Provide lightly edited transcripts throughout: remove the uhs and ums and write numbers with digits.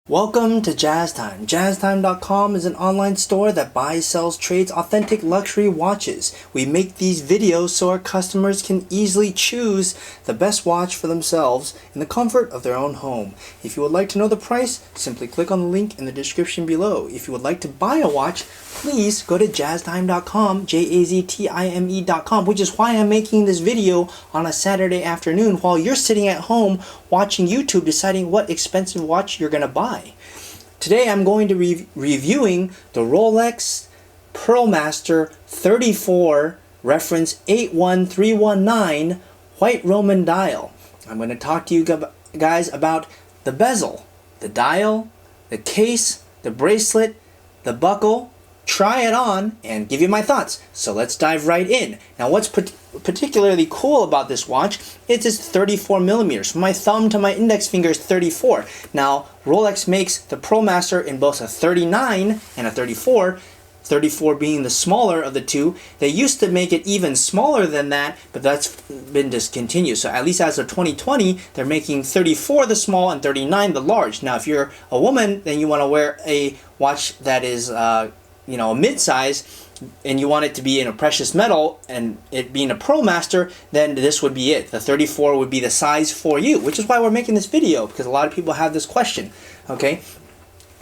Welcome to JazzTime. JazzTime.com is an online store that buys, sells, trades authentic luxury watches. We make these videos so our customers can easily choose the best watch for themselves in the comfort of their own home. If you would like to know the price, simply click on the link in the description below. If you would like to buy a watch, please go to jazztime.com, JAZTIME.com, which is why I'm making this video on a Saturday afternoon while you're sitting at home watching YouTube deciding what expensive watch you're going to buy. Today I'm going to be reviewing the Rolex Pearlmaster 34 reference 81319 white Roman dial. I'm going to talk to you guys about the bezel, the dial, the case, the bracelet, the buckle, try it on, and give you my thoughts. So let's dive right in. Now what's particularly cool about this watch is it's 34 millimeters. From my thumb to my index finger is 34. Now Rolex makes the Pearlmaster in both a 39 and a 34. 34 being the smaller of the two. They used to make it even smaller than that, but that's been discontinued. So at least as of 2020, they're making 34 the small and 39 the large. Now if you're a woman, then you want to wear a watch that is a mid-size, and you want it to be in a precious metal, and it being a Pearlmaster, then this would be it. The 34 would be the size for you, which is why we're making this video, because a lot of people have this question. Okay,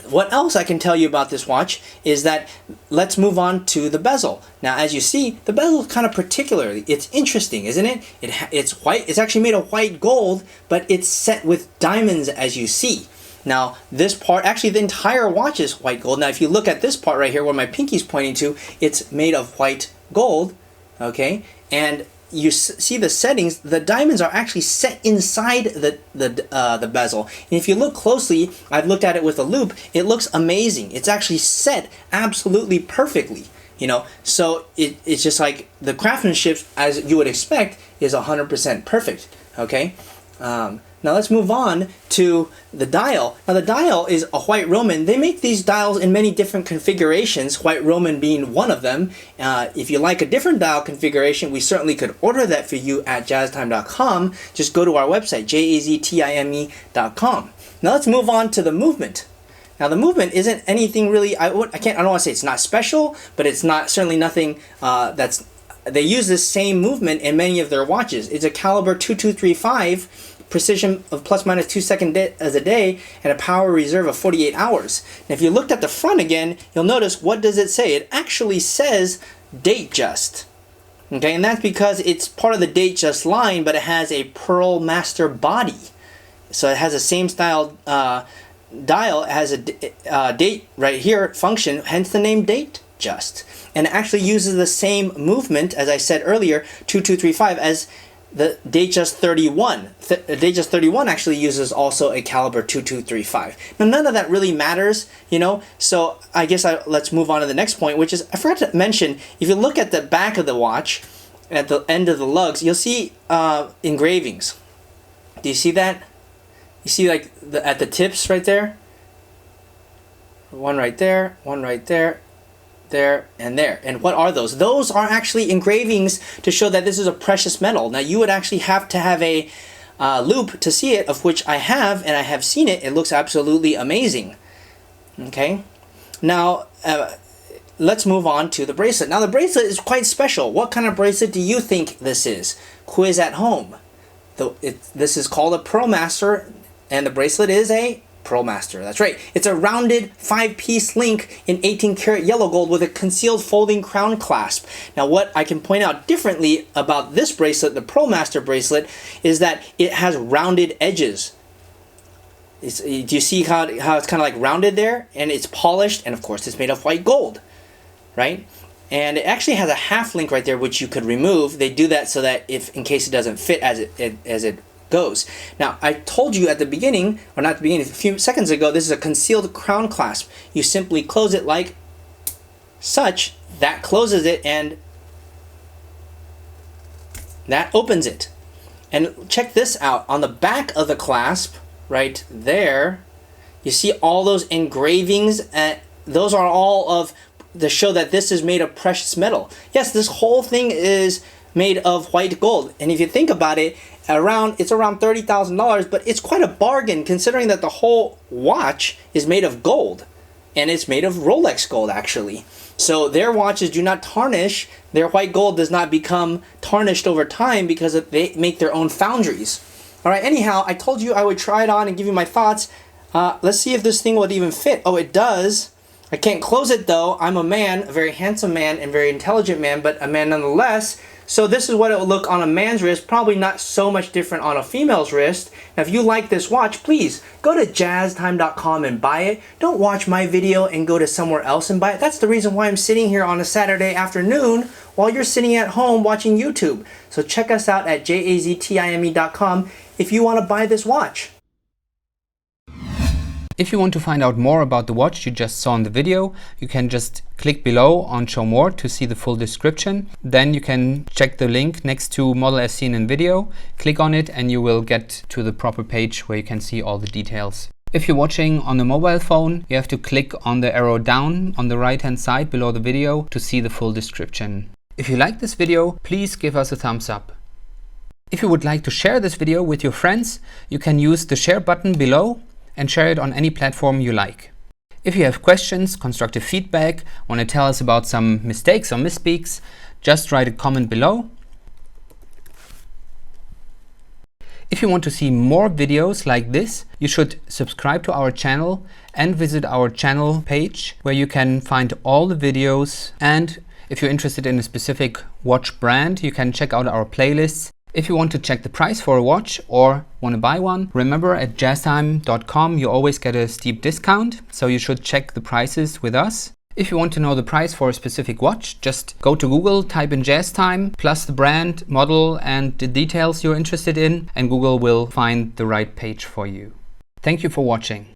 what else I can tell you about this watch is that let's move on to the bezel. Now as you see, the bezel is kind of particular. It's interesting, isn't it? It's white. It's actually made of white gold, but it's set with diamonds, as you see. Now this part, actually the entire watch is white gold. Now if you look at this part right here where my pinky's pointing to, it's made of white gold, okay? And you see the settings, the diamonds are actually set inside the bezel. And if you look closely, I've looked at it with a loupe, it looks amazing. It's actually set absolutely perfectly. So it's just like the craftsmanship, as you would expect, is 100% perfect, okay? Now let's move on to the dial. Now the dial is a white Roman. They make these dials in many different configurations, white Roman being one of them. If you like a different dial configuration, we certainly could order that for you at jazztime.com. Just go to our website, JAZTIME.com. Now let's move on to the movement. Now the movement isn't anything really, I don't want to say it's not special, but it's certainly nothing they use this same movement in many of their watches. It's a caliber 2235, precision of plus minus 2 seconds a day, and a power reserve of 48 hours. And if you looked at the front again, you'll notice, what does it say? It actually says Datejust. Okay, and that's because it's part of the Datejust line, but it has a Pearlmaster body. So it has the same style dial. It has a date right here function, hence the name Datejust. And it actually uses the same movement, as I said earlier, 2235, as the Datejust 31. Datejust 31 actually uses also a caliber 2235. Now none of that really matters, so I guess let's move on to the next point, which is, I forgot to mention, if you look at the back of the watch, at the end of the lugs, you'll see engravings. Do you see that? You see like at the tips right there? One right there, one right there, there, and there. And what are those? Those are actually engravings to show that this is a precious metal. Now you would actually have to have a loupe to see it, of which I have, and I have seen it. It looks absolutely amazing. Okay, now let's move on to the bracelet. Now the bracelet is quite special. What kind of bracelet do you think this is? Quiz at home. This is called a Pearlmaster, and the bracelet is a Pearlmaster. That's right. It's a rounded 5-piece link in 18-karat yellow gold with a concealed folding crown clasp. Now what I can point out differently about this bracelet, the Pearlmaster bracelet, is that it has rounded edges. Do you see how it's kind of like rounded there? And it's polished, and of course it's made of white gold, right? And it actually has a half link right there which you could remove. They do that so that in case it doesn't fit as it goes. Now I told you at the beginning, or not at the beginning, a few seconds ago, this is a concealed crown clasp. You simply close it like such. That closes it, and that opens it. And check this out. On the back of the clasp right there, you see all those engravings, and those are all to show that this is made of precious metal. Yes, this whole thing is made of white gold. And if you think about it, it's around $30,000, but it's quite a bargain considering that the whole watch is made of gold. And it's made of Rolex gold, actually. So their watches do not tarnish. Their white gold does not become tarnished over time because they make their own foundries. All right, anyhow, I told you I would try it on and give you my thoughts. Let's see if this thing would even fit. Oh, it does. I can't close it though. I'm a man, a very handsome man and very intelligent man, but a man nonetheless. So this is what it would look on a man's wrist, probably not so much different on a female's wrist. Now, if you like this watch, please go to jazztime.com and buy it. Don't watch my video and go to somewhere else and buy it. That's the reason why I'm sitting here on a Saturday afternoon while you're sitting at home watching YouTube. So check us out at jazztime.com if you want to buy this watch. If you want to find out more about the watch you just saw in the video, you can just click below on Show More to see the full description. Then you can check the link next to model as seen in video, click on it and you will get to the proper page where you can see all the details. If you're watching on a mobile phone, you have to click on the arrow down on the right hand side below the video to see the full description. If you like this video, please give us a thumbs up. If you would like to share this video with your friends, you can use the share button below and share it on any platform you like. If you have questions, constructive feedback, want to tell us about some mistakes or misspeaks, just write a comment below. If you want to see more videos like this, you should subscribe to our channel and visit our channel page where you can find all the videos. And if you're interested in a specific watch brand, you can check out our playlists. If you want to check the price for a watch or want to buy one, remember at jazztime.com you always get a steep discount, so you should check the prices with us. If you want to know the price for a specific watch, just go to Google, type in JazzTime, plus the brand, model and the details you're interested in, and Google will find the right page for you. Thank you for watching.